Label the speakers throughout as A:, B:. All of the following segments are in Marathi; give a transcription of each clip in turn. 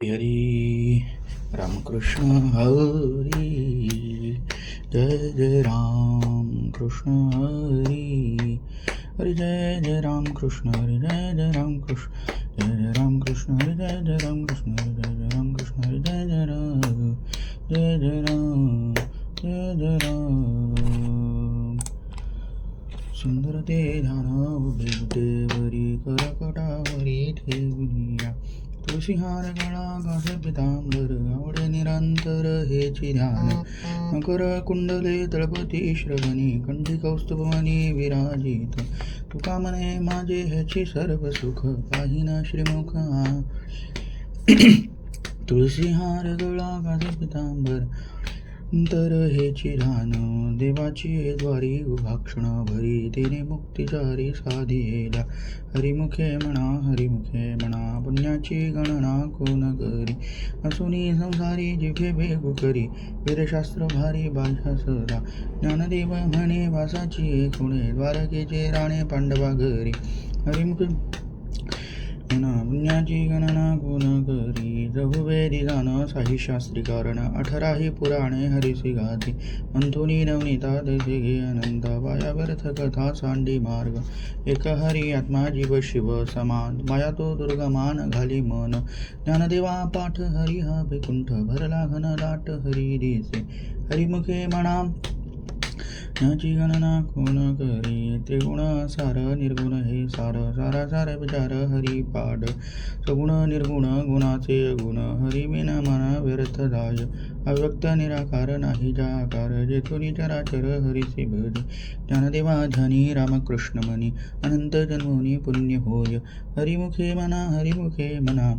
A: हरी रामकृष्ण हरी जय जय राम कृष्ण हरी हरी जय जय राम कृष्ण हरी जय जय राम कृष्ण जय जय राम कृष्ण हरी जय जय राम कृष्ण हरी जय जय राम कृष्ण हरी जय जय राम जय जय राम जय जय राम सुंदर ते ध्यान उभे करकटावरी ठेवूया तुळशीहार गळा घास पितांबर आवडे निरंतर हेची ध्यान मकर कुंडले तळपती श्रवणी कंठी कौस्तुभमणी विराजित तुका म्हणे माझे ह्याची सर्व सुख पाहिना श्रीमुख तुळशीहार गळा घास पितांबर तर हेची ध्यान देवाची द्वारी उभाक्षण भरी तेने मुक्तिचारी साधिला हरिमुखे म्हणा पुण्याची गणना कोण करी असुनी संसारी जिभे वेगू करी वेदशास्त्र भारी बाह्य सदा ज्ञानदेव म्हणे वासाची खुणे द्वारकेचे राणे पांडवा घरी हरिमुख पुण्याची गणना कोण करी जहुवेदी जाण साही शास्त्री कारण 18 पुराणे हरिसी गाती मंथुनी नवनीता तैसे घे अनंता वाया व्यर्थ कथा सांडी मार्ग एक हरी आत्मा जीव शिव समान माया तो दुर्गमान घाली मन ज्ञानदेवा पाठ हरी हा वैकुंठ भरला घन दाट हरी दिसे हरिमुखे म्हणा ज्ञाची गणना कोण करी त्रिगुण सार निर्गुण हे सार सारा सार विचार हरी पाड सगुण निर्गुण गुणाचे गुण हरी बिन मना व्यर्थ जाय अव्यक्त निराकार नाही जाकार जेथुनी चराचर हरीचे भज ज्ञानदेवा ध्यानी रामकृष्ण मनी अनंत जन्मोनी पुण्य होय हरिमुखे मना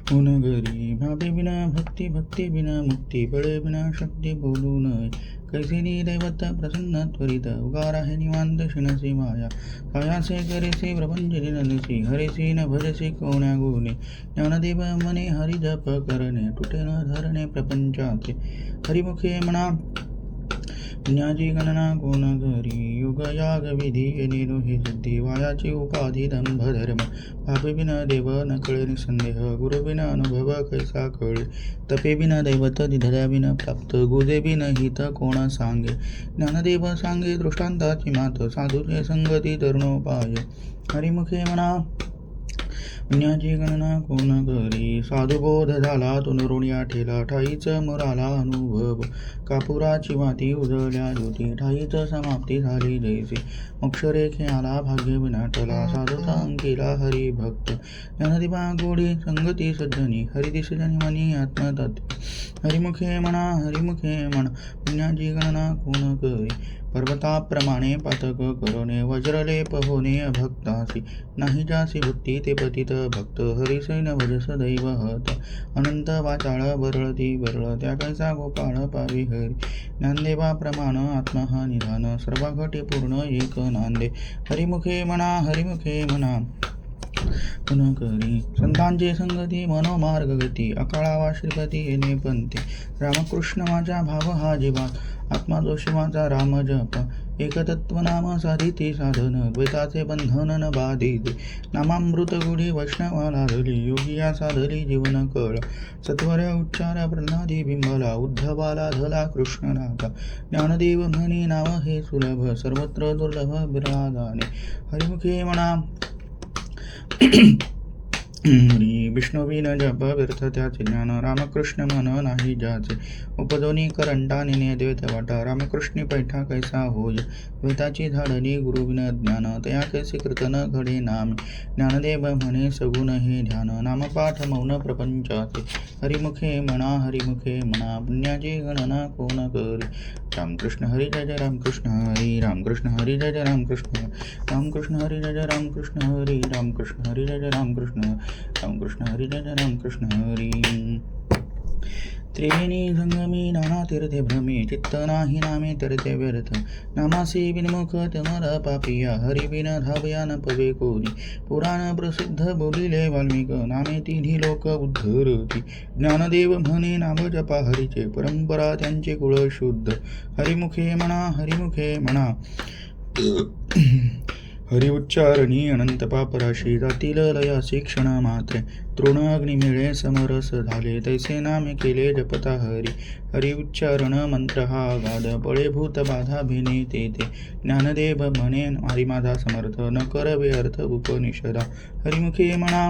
A: गुणगरी भावे बिना भक्ती बिना मुक्ती बळे बिना शक्ती बोलू नये कैसेनी दैवत प्रसन्न त्वरित उगार आहे निवांत शिणसी माया कायासे करेसे प्रपंच दिनसी हरेसी न भजसे कोण्या गुणे ज्ञानदेव मने हरि जप करणे तुटे न धरणे प्रपंचाचे हरिमुखे म्हणा पुण्याची गणना कोण करी युग याग विधी निरुही सिद्धी वायाची उपाधी दंभ धर्म पापे बिना देव न कळे निसंदेह गुरु बिना अनुभव कैसा कळे तपे बिना दैवत दिधड्या बिना प्राप्त गुजे बिन हित कोण सांगे ज्ञानदेव सांगे दृष्टांताची मात साधूचे संगती तरुणोपाय हरिमुखे म्हणा पुण्याची गणना कोण करी साधुबोध झाला तुनरुण या ठेला ठाईच मुराला अनुभव कापुराची वाती उजळल्या ज्योती ठाईच समाप्ती झाली जैसे अक्षरेखे आला भाग्य विनाटला साधूचा अंकिला हरिभक्त ज्ञानदिवा गोडी संगती सज्जनी हरिदिशजनी मनी आत्मतत्व हरिमुखे म्हणा पुण्याची गणना कोण करी पर्वताप्रमाणे पातक करणे वज्रलेप होणे अभक्तासी नाही जासी भक्ती ते पतित भक्त हरिसैन भजस दैवहत अनंत वाचाळ बरळती बरळ त्या कैसा गोपाळ पावी हरी ज्ञानदेवा प्रमाण आत्मा हा निधान सर्वाघटे पूर्ण एक नांदे हरिमुखे म्हणा पुन करी संतांचे संगती मनोमार्ग गती अकाळावा श्रीपती येणे पंथी रामकृष्ण माझा भाव हा जीवा आत्मा जो शिवाचा राम जप एकतत्व नाम साधिती साधन द्वैताचे बंधन न बाधित नामामृत गुढी वैष्णवाला धली योगिया साधली जीवन कळ सत्वर उच्चार प्रल्हादी बिंबला उद्धवाला धला कृष्ण नाथा ज्ञानदेव म्हणी नाव हे सुलभ सर्वत्र दुर्लभ विरागाने हरिमुखे म्हणा विष्णुविन जप व्यर्थ त्याचे ज्ञान रामकृष्ण मन नाही ज्याचे उपदोनी करंटा निने द्वैत वाटा रामकृष्णी पैठा कैसा होय द्वैताची झाडणी गुरुविन ज्ञान तया कैसे कीर्तन घडे नाम ज्ञानदेव म्हणे सगुण हे ध्यान नामपाठ मौन प्रपंचाचे हरिमुखे म्हणा पुण्याची गणना कोण करी रामकृष्ण हरी जय जय रामकृष्ण हरी रामकृष्ण हरी जय जय रामकृष्ण रामकृष्ण हरी जय जय रामकृष्ण हरी रामकृष्ण हरी जय जय रामकृष्ण रामकृष्ण हरी जय जय रामकृष्ण हरी त्रिवेणी संगमी नाना तीर्थे भ्रमी चित्त नाही नामे तरते व्यर्थ नामासी विनमुख तमर पापिया हरि बिन धावया न पवे कोणी पुराण प्रसिद्ध बोलिले वाल्मिक नामे तिन्ही लोक उद्धरती ज्ञानदेव म्हणे नाम जपा हरीचे परंपरा त्यांचे कुळ शुद्ध हरिमुखे म्हणा हरि उच्चारणी अनंत पापराशी जातील लयासी क्षण मात्रे तृण अग्नी मिळे समरस झाले तैसे नामे केले जपता हरी हरि उच्चारण मंत्र हा गाद पळे भूत बाधा भिने ते ज्ञानदेव म्हणे हरी माझा समर्थ न करवे अर्थ उपनिषदा हरिमुखे म्हणा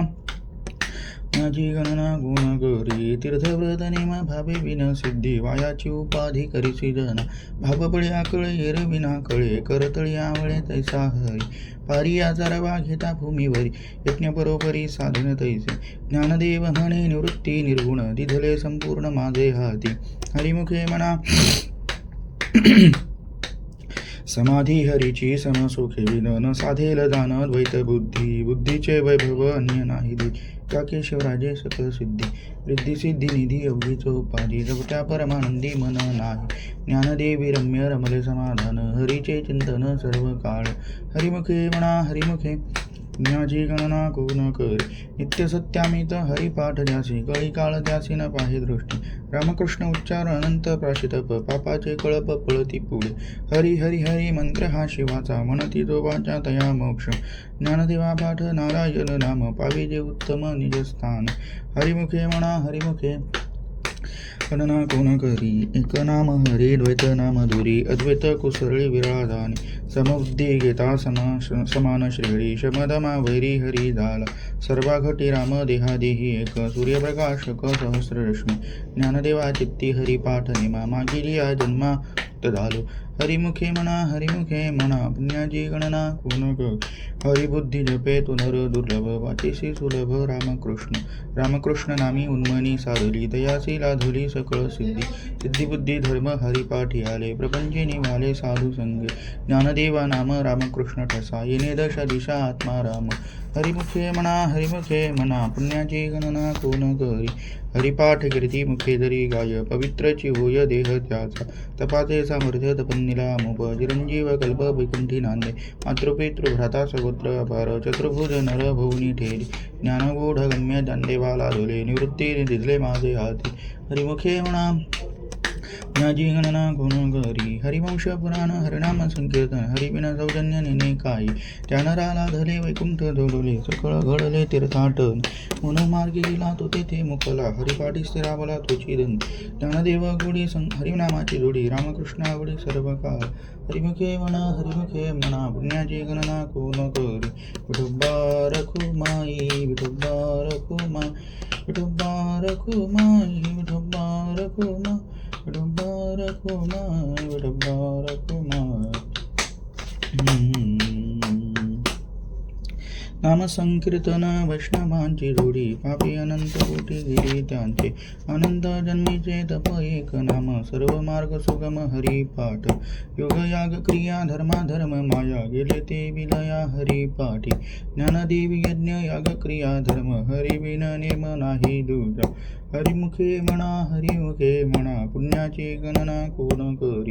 A: माझी गणना गुण करी तीर्थव्रत नेम भावे विन सिद्धी वायाची उपाधी करीसी जना भाव पळे आकळे येर विना कळे करतळी आवळे तैसा हरी पारी आचारवा घेता भूमीवरी यज्ञ परोपरी साधन तैसे ज्ञानदेव म्हणे निवृत्ती निर्गुण दिधले संपूर्ण माझे हाती हरिमुखे म्हणा समाधी हरीची समसुखे विन साधेल जाण द्वैत बुद्धी बुद्धीचे वैभव अन्य नाही त्या केशवराजे सकल सिद्धी रिद्धी सिद्धी निधी अवघीच उपाधी जगत्या परमानंदी मन नाही ज्ञानदेवी रम्य रमले समाधान हरीचे चिंतन सर्व काळ हरिमुखे म्हणा हरिमुखे ज्ञाची गणना कोण कर नित्य सत्यामित हरिपाठ द्यासी कळी काळ द्यासी न पाहे दृष्टी रामकृष्ण उच्चार अनंत प्राशितप पापाचे कळप पळती पुढे हरी हरी हरी मंत्र हा शिवाचा म्हणती जो वाचा तया मोक्ष ज्ञानदेवा पाठ नारायण नाम पाविजे उत्तम निजस्थान हरिमुखे म्हणा हरिमुखे गणना कोण करी एक नाम हरी द्वैत नाम धुरी अद्वैत कुसरळी विराधानी समबुद्धी घेता समान श्रेणी शमदमा वैरी हरी झाला सर्वाघटी राम देहादेही एक सूर्यप्रकाशक सहस्ररश्मी ज्ञानदेवा चित्ती हरिपाठ निमा मागिली या जन्मा झालो हरिमुखे म्हणा पुण्याची गणना कोण कर हरिबुद्धी जपे तु नर दुर्लभ वाचेसी सुलभ रामकृष्ण नामी उन्मनी साधली दयासी लाधुली सकळ सिद्धिबुद्धी धर्म हरिपाठी आले प्रपंची निवाले साधू संगे ज्ञानदेवा नाम रामकृष्ण ठसा येणे दशा दिशा आत्मा राम हरिमुखे म्हणा पुण्याची गणना कोण करी हरिपाठ कीर्ती मुखे जरी गाय पवित्रची होय देह त्याचा तपाचे सामर्थ्य तपन्निला मुप चिरंजीव कल्प वैकुंठी नांदे मातृपितृ भ्राता सगोत्र अपार चतुर्भुज नर भुवनी ठेरी ज्ञानगूढ गम्य जानदेवाला धुले निवृत्ती दिसले माझे हाती हरिमुखे म्हणा ज्ञाची गणना कोण करी हरिवंश पुराण हरिनाम संकीर्तन हरिबिना सौजन्य नेने काही त्या नराला धले वैकुंठ जोडले सकळ घडले तीर्थाटन मनोमार्गी गेला तो तेथे मुकला हरिपाठी स्थिरावला तोची दंत ज्ञानदेव गुढी हरिनामाची जोडी रामकृष्ण आवडी सर्व काळ हरिमुखे म्हणा पुण्याची गणना कोण करी विठोबा रखू माई विठोबा रखू माई विठोबा रखू माई विठोबा रखू माई नाम संकीर्तन वैष्णवांची जोडी पापी अनंत कोटी गिरी त्यांचे अनंत जन्मीचे तप एक नाम सर्व मार्ग सुगम हरिपाठ योग याग क्रिया धर्म माया गेले ते विलया हरिपाठी ज्ञानदेवी यज्ञ याग क्रिया धर्म हरिविन नेम नाही दूजा हरिमुखे म्हणा पुण्याची गणना कोण करी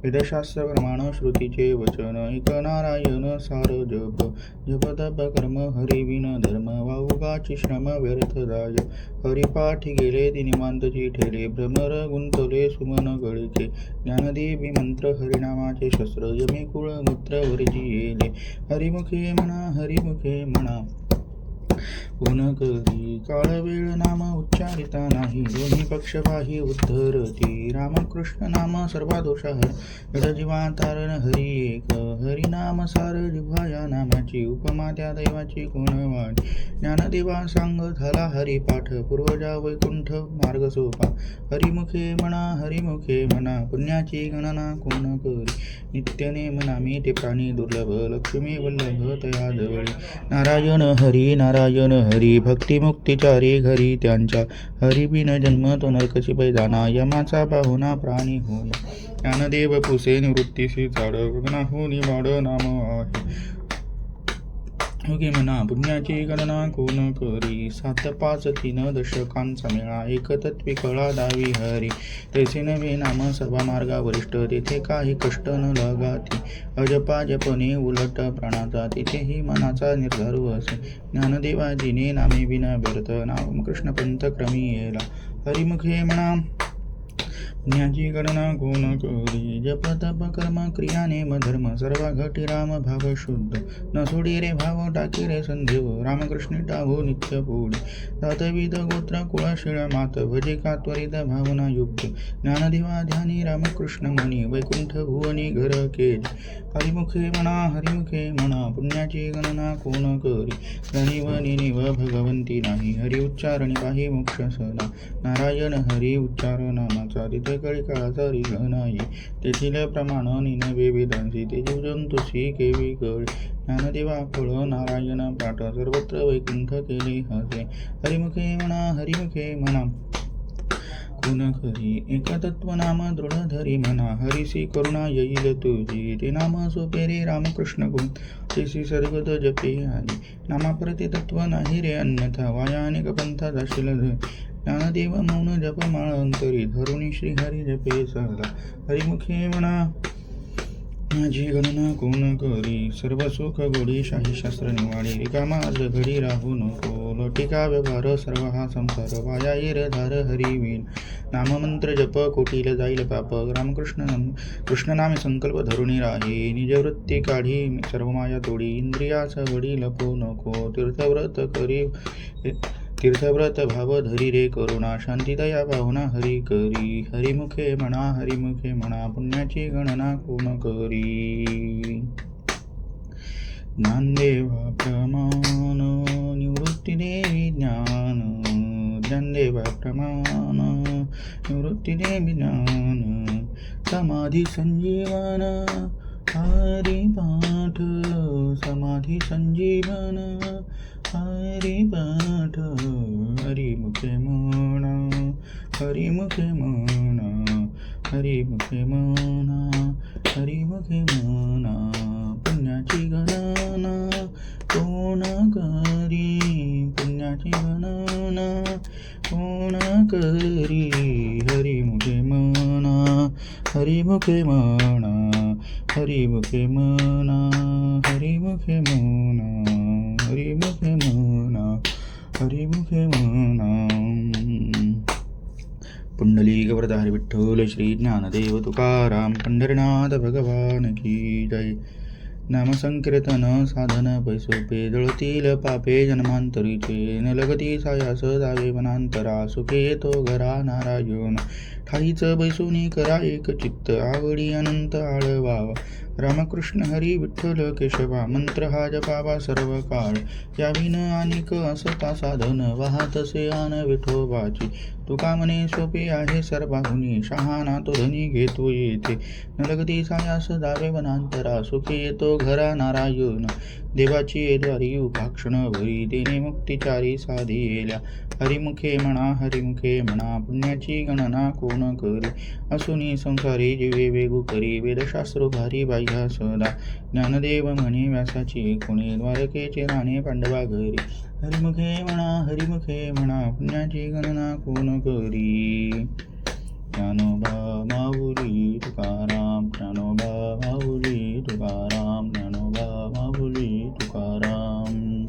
A: वेदशास्त्र प्रमाण श्रुतीचे वचन एक नारायण सार जप तप कर्म हरिविन धर्म वाहुगाची श्रम व्यर्थ जाय हरिपाठी गेले दिनिमांतची ठेले भ्रमर गुंतले सुमन गळिके ज्ञानदेवी मंत्र हरिनामाचे शस्त्र यमी कुळ मूत्र वरजी येले हरिमुखे म्हणा कोण करी काळ वेळ नाम उच्चारिता नाही दोन्ही पक्षपाही उद्धरती रामकृष्ण नाम सर्वा दोषाहर जीवा तारण हरी एक हरिनाम सार जिव्हा या नामाची उपमा त्या दैवाची गुणवाणी ज्ञानदेवा सांग झाला हरिपाठ पूर्वजा वैकुंठ मार्ग सोपा हरिमुखे म्हणा पुण्याची गणना कोण करी नित्यनेम नामी ते प्राणी दुर्लभ लक्ष्मी वल्लभ तया जवळी नारायण हरी भक्तिमुक्तिचारी घरी त्यांच्या हरिबिन जन्म तो नरकची पैदाना यमाचा पाहुणा प्राणी होय ज्ञानदेव पुसे निवृत्तीशी झाड गगना होनी वाड नाम आहे होगे म्हणा पुण्याची गणना कोण करी 7 5 3 दशकांचा मेळा एकतत्वी कळा दावी हरी तैसे नवे नाम सर्व मार्गा वरिष्ठ तेथे काही कष्ट न लगाती अजपा जपणे उलट प्राणाचा तेथेही मनाचा निर्धारू असे ज्ञानदेवाजीने नामे विना व्यर्थ नाम कृष्ण पंथ क्रमी येला हरिमुखे म्हणा पुण्याची गणना कोण करी जप तप कर्म क्रिया नेम धर्म सर्व घटी राम भाव शुद्ध न सोडी रे भाव टाकी रे संदेव रामकृष्ण टाहो नित्य पुढे ततविध गोत्र कुळशीळ मात भजे का त्वरित भावना युक्त ज्ञानदेवा ध्यानी रामकृष्ण मुनी वैकुंठ भुवनी घर केली हरिमुखे म्हणा पुण्याची गणना कोण करी जाणीव निनिव भगवंती नाही हरि उच्चारणी पाही मोक्ष सदा नारायण हरी उच्चार नामाचा तिथे कळी काळाचा रिघ नाही तेथील प्रमाण निनवे वेदांसी ते जीवजंतुसी केवी कळ ज्ञानदेवा फळ नारायण पाठ सर्वत्र वैकुंठ केले हसे हरिमुखे म्हणा कोण खरी एकतत्व नाम दृढ धरी म्हणा हरिसी करुणा येईल तुझी ते नाम सोपे रे रामकृष्ण गुण तेसी सर्वद जपे आली नामाप्रती तत्व नाही रे अन्यथा वाया अनेक पंथा जाशील ज्ञानदेव मौन जप माळ अंतरी धरुणी श्री हरी जपे सहला हरिमुखे म्हणा माझी गणना कोण करी सर्व सुख गोडी शाही शास्त्र निवाडी रिकामा अर्ध घडी राहू नको लोटिका व्यवहार सर्व हा संसार वाया येर धार हरिवीन नाममंत्र जप कोटील जाईल पाप कृष्ण नामे संकल्प धरुणी राही निजवृत्ती काढी सर्व माया तोडी इंद्रियास वडी लपो नको तीर्थव्रत भाव धरी रे करुणा शांतिदया भावना हरी करी हरिमुखे म्हणा पुण्याची गणना कोण करी ज्ञानदेवा प्रमाण निवृत्ती देवी ज्ञान ज्ञानदेवा प्रमाण निवृत्ती देवी ज्ञान समाधी संजीवन हरिपाठ समाधी संजीवन हरिपाठ हरिमुखे म्हणा हरिमुखे म्हणा पुण्याची गणना कोण करी पुण्याची गणना कोण करी हरिमुखे म्हणा हरिमुखे म्हणा हरिमुखे म्हणा हरिमुखे म्हणा हरिमुखे म्हणा पुंडलिक वरदारी विठ्ठल श्री ज्ञानदेव तुकाराम पंढरीनाथ भगवान की जय नामसंकीर्तन साधन पैसोपे जळतील पापे जन्मांतरीचे न लगती सायास जावे वनांतरा सुखे येतो घरा नारायण ठाईच बैसोनी करा एक चित्त आवडी अनंत आळवावा रामकृष्ण हरी विठ्ठल केशवा मंत्र हा जपावा सर्व काळ याविन अनिक असता साधन वाहतसे आन विठोबाची तुका मने सोपे आहे सर्वाहुनी शहाणा तो धनी घेतो येथे न लगती सायास जावे वनांतरा सुखे येतो घरा नारायण देवाची द्वारी उपाक्षण भरी देणे मुक्तिचारी साधिल्या हरिमुखे म्हणा पुण्याची गणना कोण करी असुनी संसारी जीवे वेगू करी वेदशास्त्र भारी बाह्या सदा ज्ञानदेव म्हणे व्यासाची कोणी द्वारकेचे राणे पांडवा घरी हरिमुखे म्हणा पुण्याची गणना कोण करी ज्ञानोबा माऊली तुकाराम ज्ञानोबा माऊली तुकाराम ज्ञानोबा माऊली तुकाराम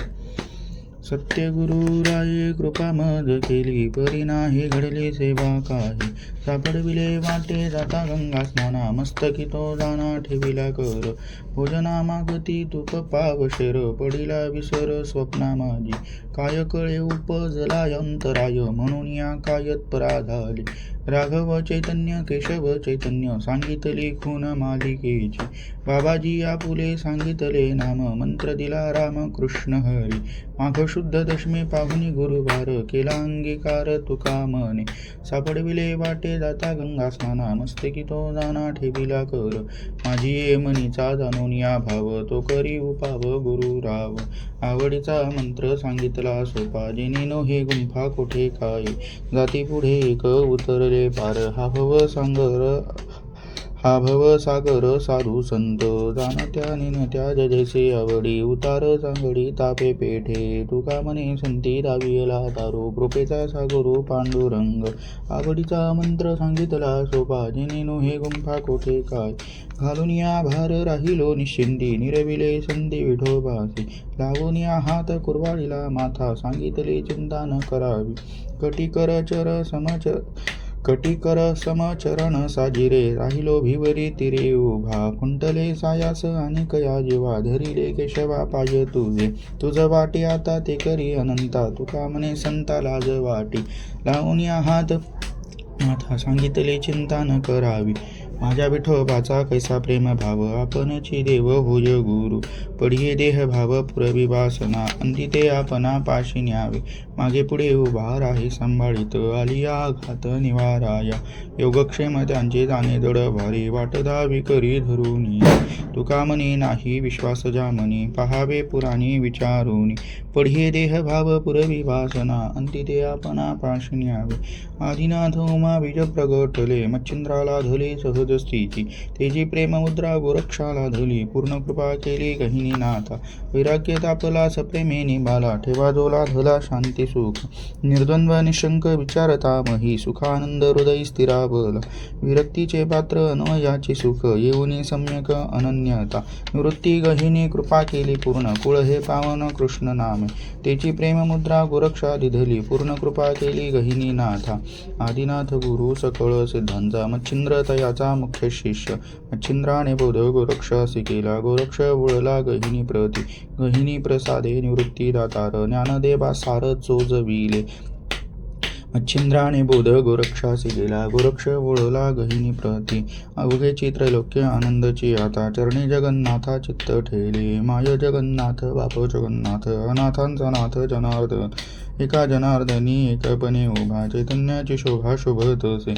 A: सत्यगुरुराये कृपा मद केली परी नाही घडली सेवा काही सापडविले वाटे जाता गंगा स्नाना मस्तकी तो जाना ठेविला कर भोजना मागती तूप पावशेर पडिला विसर स्वप्ना माझी काय कळे उपजला अंतराय म्हणून या कायत परा झाली राघव चैतन्य केशव चैतन्य सांगितली खून मालिकेची बाबाजी आपुले सांगितले नाम मंत्र दिला राम कृष्ण हरी माघ शुद्ध दशमी पाहुनी गुरुवार केला अंगीकार तुका मने सापडविले वाटे जाता गंगा स्नाना मस्तकी तो जाना ठेविला कर माझी ये मनीचा जाणून या भाव तो करी उपाव गुरुराव आवडीचा मंत्र सांगितला सोपा जेनीनो हे गुंफा कोठे काय जाती पुढे एक उतरले पार हा भव सागर साधू संत जाणत्या निनत्या जैसे आवडी उतार चांगडी तापे पेठे तुका मने संती दावियला तारो कृपेचा सागरो पांडुरंग आवडीचा मंत्र सांगितला सोपा जेनेनो हे गुंफा कोठे काय घालून या भार राहिलो निश्चिंती निरविले संधी विठोबासी लावून या हात कुरवाडीला माथा सांगितले चिंता न करावी कटी कर चर समच कटिकर समचरण साजिरे राहिलो भिवरी तिरे उभा कुंटले सायास आणि कया जीवा धरिले केशवा पाय तुझे तुझ वाटे आता ते करी अनंता तुका म्हणे संता लाज वाटी लावून या हात माथा सांगितले चिंता न करावी माझ्या विठोबाचा कैसा प्रेम भाव आपणची देव होय गुरु पडिये देह भाव पुरवी वासना अंतिते आपणा पाशी न्यावे मागे पुढे उभा राही सांभाळीत आलिया घात निवाराया योगक्षेम त्यांचे जाणे जड भारी वाट दावी करी धरुनी तुका म्हणे नाही विश्वास जामनी पहावे पुराणी विचारुनी पडिये देह भाव पुरवी वासना अंतिते आपणा पाशी न्यावे आदिनाथ उमा बीज प्रगटले मच्छिंद्राला धले सहज स्थिती तेजी प्रेममुद्रा गोरक्षाला धली पूर्ण कृपा केली गहिनी नाथा वैराग्य तापला सप्रेमे निभाला ठेवा जोला धला शांती सुख निर्द्वंद्व निशंक विचारता मही सुखानंद हृदय स्थिरावला विरक्तीचे पात्र अन्वयाची सुख येऊनी सम्यक अनन्यता निवृत्ती गहिनी कृपा केली पूर्ण कुळ हे पावन कृष्ण नाम तेची प्रेममुद्रा गोरक्षा दिधली पूर्ण कृपा केली गहिनी नाथा आदिनाथ गुरु सकळ सिद्धांचा मच्छिंद्र तयाचा मुख्य शिष्य मच्छिंद्राने बोध गोरक्षासी केला गोरक्ष वळला गहिनी प्रती गहिनी प्रसादे निवृत्ती दातार ज्ञानदेवा सार चोजविले मच्छिंद्राने बोध गोरक्षासी गेला गोरक्ष वळला गहिनी प्रती अवघे चित्रलोक्य आनंदची आता चरणी जगन्नाथा चित्त ठेले माय जगन्नाथ बाप जगन्नाथ अनाथांचा नाथ जनार्दन एका जनार्दनी एकपणे उभा चैतन्याची शोभा शोभत असे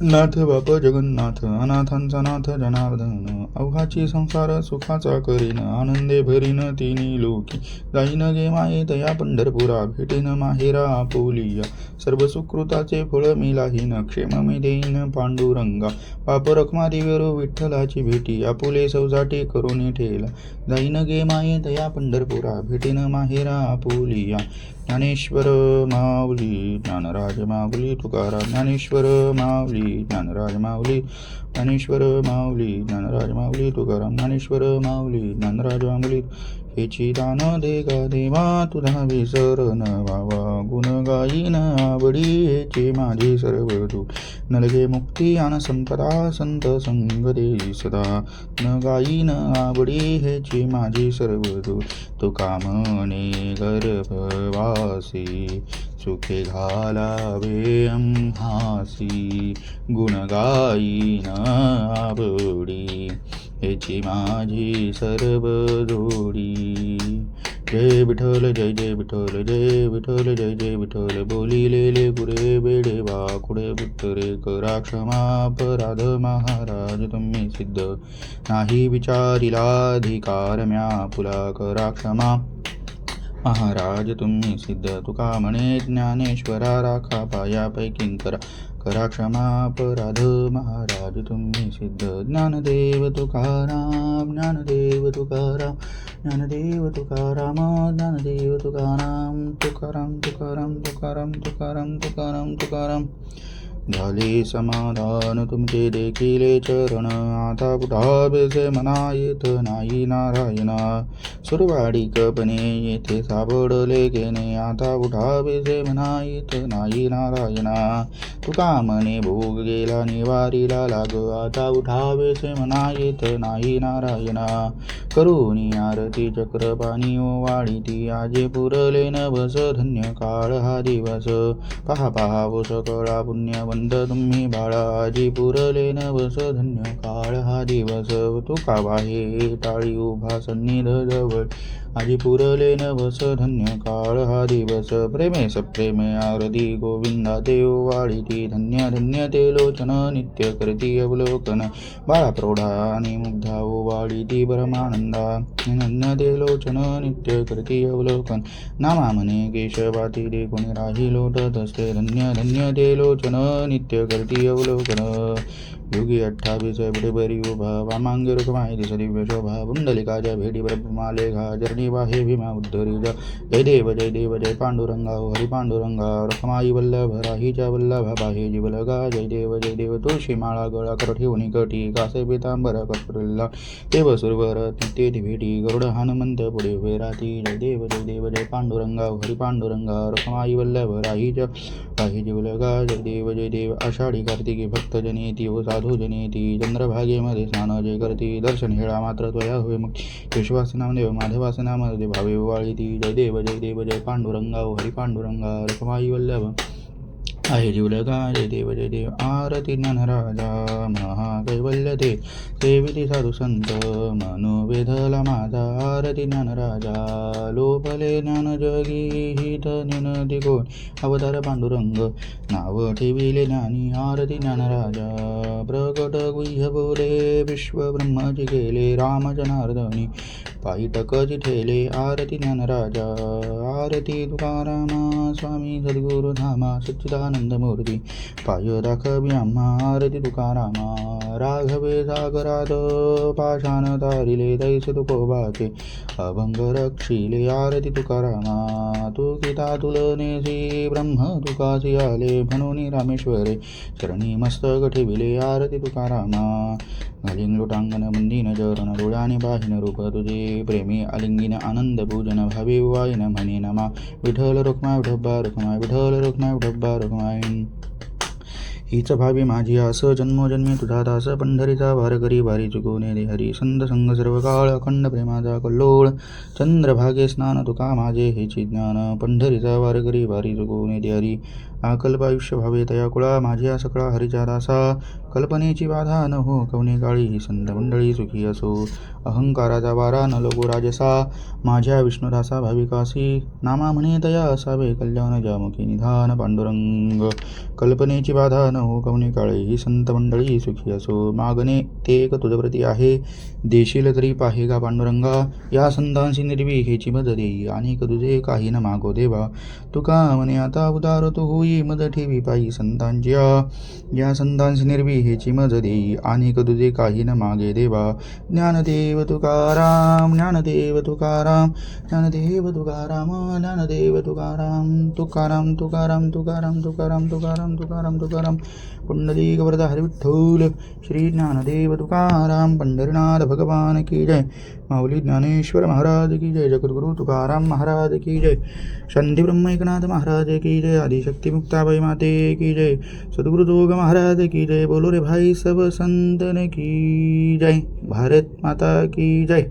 A: नाथ बाप जगन्नाथ अनाथांचा नाथ जनार्दन अवघाची संसार सुखाचा करीन आनंदे भरीन तिनी लोकी जाईन गे माये तया पंढरपुरा भेटेन माहेरा आपुलिया सर्व सुकृताचे फळ मिलाहीन क्षेम मी देईन पांडुरंगा पाप रखमा दिवेरो विठ्ठलाची भेटी आपुले सौजाटी करून ठेला जाईन गे माये तया पंढरपुरा भेटेन माहेरा आपुलिया ज्ञानेश्वर माऊली ज्ञानराज माऊली तुकाराम ज्ञानेश्वर माऊली ज्ञानराज माऊली ज्ञानेश्वर माऊली ज्ञानराज माऊली तुकाराम ज्ञानेश्वर माऊली ज्ञानराज माऊली हेची दान दे गा देवा तुझा विसर न व्हावा गुण गायीन आवडी हेची माझी सर्व तू नलगे मुक्ती आन संपदा संत संग दे सदा न गायीन आवडी हेची माझी सर्व तू कामने गर्भवासी सुखे घालावे आम्हासी गुण गायीन आवडी हेची माझी सर्व जोडी जय विठ्ठल जय विठ्ठल जय विठ्ठल जय विठ्ठल बोलिलेले गुरे बेडे वाकुडे उत्तरे करा क्षमा अपराध महाराज तुम्ही सिद्ध नाही विचारिलाधिकार म्या पुला करा क्षमा महाराज तुम्ही सिद्ध तुका म्हणे ज्ञानेश्वरा राखा पायापैकी करा क्षमा अपराध महाराज तुम्ही सिद्ध ज्ञानदेव तुकाराम ज्ञानदेव तुकाराम ज्ञानदेव तुकाराम ज्ञानदेव तुकाराम तुकाराम तुकाराम तुकाराम तुकाराम तुकाराम तुकाराम झाले समाधान तुमचे देखील चरण आता कुठा बेसे मना येत नाही नारायणा सुरवाडीकपणे येथे सापडले गेणे आता कुठा बेसे मना येत नाही नारायणा तुका म्हणे भोग गेला निवारीला लाग आता उठा बेसे मना येत नाही नारायणा करुणी आरती चक्रपाणी ओवाळी ती आजे पुरले नभस धन्य काळ हा दिवस पहा पहा व सकळा पुण्य वंद तुम्ही बाळा आजी पुरले नवस धन्य काळ हा दिवस तुका बाहे टाळी उभा सन्निध जवळ आजी पुरले नवस धन्य काळ हा दिवस प्रेमे सप्रेमे आरती गोविंदा देव वाळी ती धन्य धन्य ते लोचन नित्य करती अवलोकन बाळा प्रौढा आणि मुग्धा ओवाळी ती परमानंदा धन्य ते लोचन नित्य करती अवलोकन नामा म्हणे केशवाती दे कोणी राही लोटत असते धन्य धन्य ते लोचन नित्य करती अवलोकन योगी 28 बड़ी उभा वामांगे रुकमाई दिशा दिव्य शोभा पुंडलिकाच्या भेटी ब्रह्मालेखा जर्नी देवा हे भीमा उद्धरी जय देव जय पांडुरंगा हरी पांडुरंगा रखमाई वल्लभ राहीच्या वल्लभा बाहे जीवलगा जय देव तुळशी माळा गळा कर ठेवणी कटी कासे पितांबर कपरला देव सुरवर नित्य भेटी गरुड हनुमंत पुढे उभे राहती जय देव जय पांडुरंगा हरी पांडुरंगा रखमाई वल्लभ राहीच्या बाहे जीवलगा जय देव आषाढी कार्तिकी भक्त जनेती व साधू जनेती चंद्रभागेमध्ये स्नान जय करती दर्शन हेळा मात्र त्वया होय मुक्ती विश्वास नामदेव माधवास नामदेव भावे वाळीती जय देव जय पांडुरंगा हरी पांडुरंगा रखमाई वल्लभ आहे जीवलगा जय देव आरती ज्ञानराजा महाकैवल्य ते सेविती साधू संत मनोवेधला माझा आरती ज्ञानराजा लोपले ज्ञान जगी हित निनदी कोण अवतार पांडुरंग नाव ठेविले ज्ञानी आरती ज्ञानराजा प्रकट गुह्य बोले विश्व ब्रह्माची केले राम जनार्दनी पायी टकची ठेले आरती ज्ञानराजा आरती तुकारामा स्वामी सद्गुरु धामा सच्चिदानंद मूर्ती पाय दाखवी आम्हा आरती तुकारामा राघवे सागरात पाषाण तारिले दैस तुकोबाचे अभंग रक्षिले आरती तुकारामा तू गीता तुलनेसी ब्रह्म तुकासी आले म्हणून रामेश्वरे चरणी मस्तक ठेविले आरती तुकारामा घालिंग लोटांगण मंदिन चरण डोळ्याने पाहिन रूप तुझे प्रेमी आलिंगिन आनंद पूजन भावे वाईन म्हणे नमा विठ्ठल रुक्माय विठोबा रुक्माय विठ्ठल रुक्माय विठोबा रुक्माय हीच भावी माझी आस जन्मोजन्मी तुझा दास पंढरीचा वार करी वारी चुकवणे दे हरी संत संग सर्व काळ अखंड प्रेमाचा कल्लोळ चंद्रभागे स्नान तुका माझे हेची ज्ञान पंढरीचा वार करी वारी चुकवणे दे हरी आकल्प आयुष्य भावे तया कुळा माझ्या सकळा हरीच्या दासा कल्पनेची बाधा न हो कवने काळी ही संत मंडळी सुखी असो अहंकाराचा वारा न लगो राजसा माझ्या विष्णुदासा भाविकासी नामा म्हणे तया असावे कल्याण जामुखी निधान पांडुरंग कल्पनेची बाधा न हो कवने काळी ही संत मंडळी सुखी असो मागणे ते एक तुझप्रती आहे देशील तरी पाहे का पांडुरंगा या संतांशी निर्विहेची मद देई अनेक तुझे काही न मागो देवा तुका म्हणे आता उदार तू होई मद ठेवी पायी संतांच्या या संतांशी निर्विहेची मद देई अनेक तुझे काही न मागे देवा ज्ञानदेव तुकाराम ज्ञानदेव तुकाराम ज्ञानदेव तुकाराम ज्ञानदेव तुकाराम तुकाराम तुकाराम तुकाराम तुकाराम तुकाराम तुकाराम तुकाराम पुंडलिक वरद हरि विठ्ठल श्री ज्ञानदेव तुकाराम पंढरीनाथ भगवान की जय माऊली ज्ञानेश्वर महाराज की जय जगद्गुरु तुकाराम महाराज की जय शांती ब्रह्म एकनाथ महाराज की जय आदिशक्ति मुक्ताबाई माते की जय सद्गुरु जोग महाराज की जय बोलो रे भाई सब संतन की जय भारत माता की जय।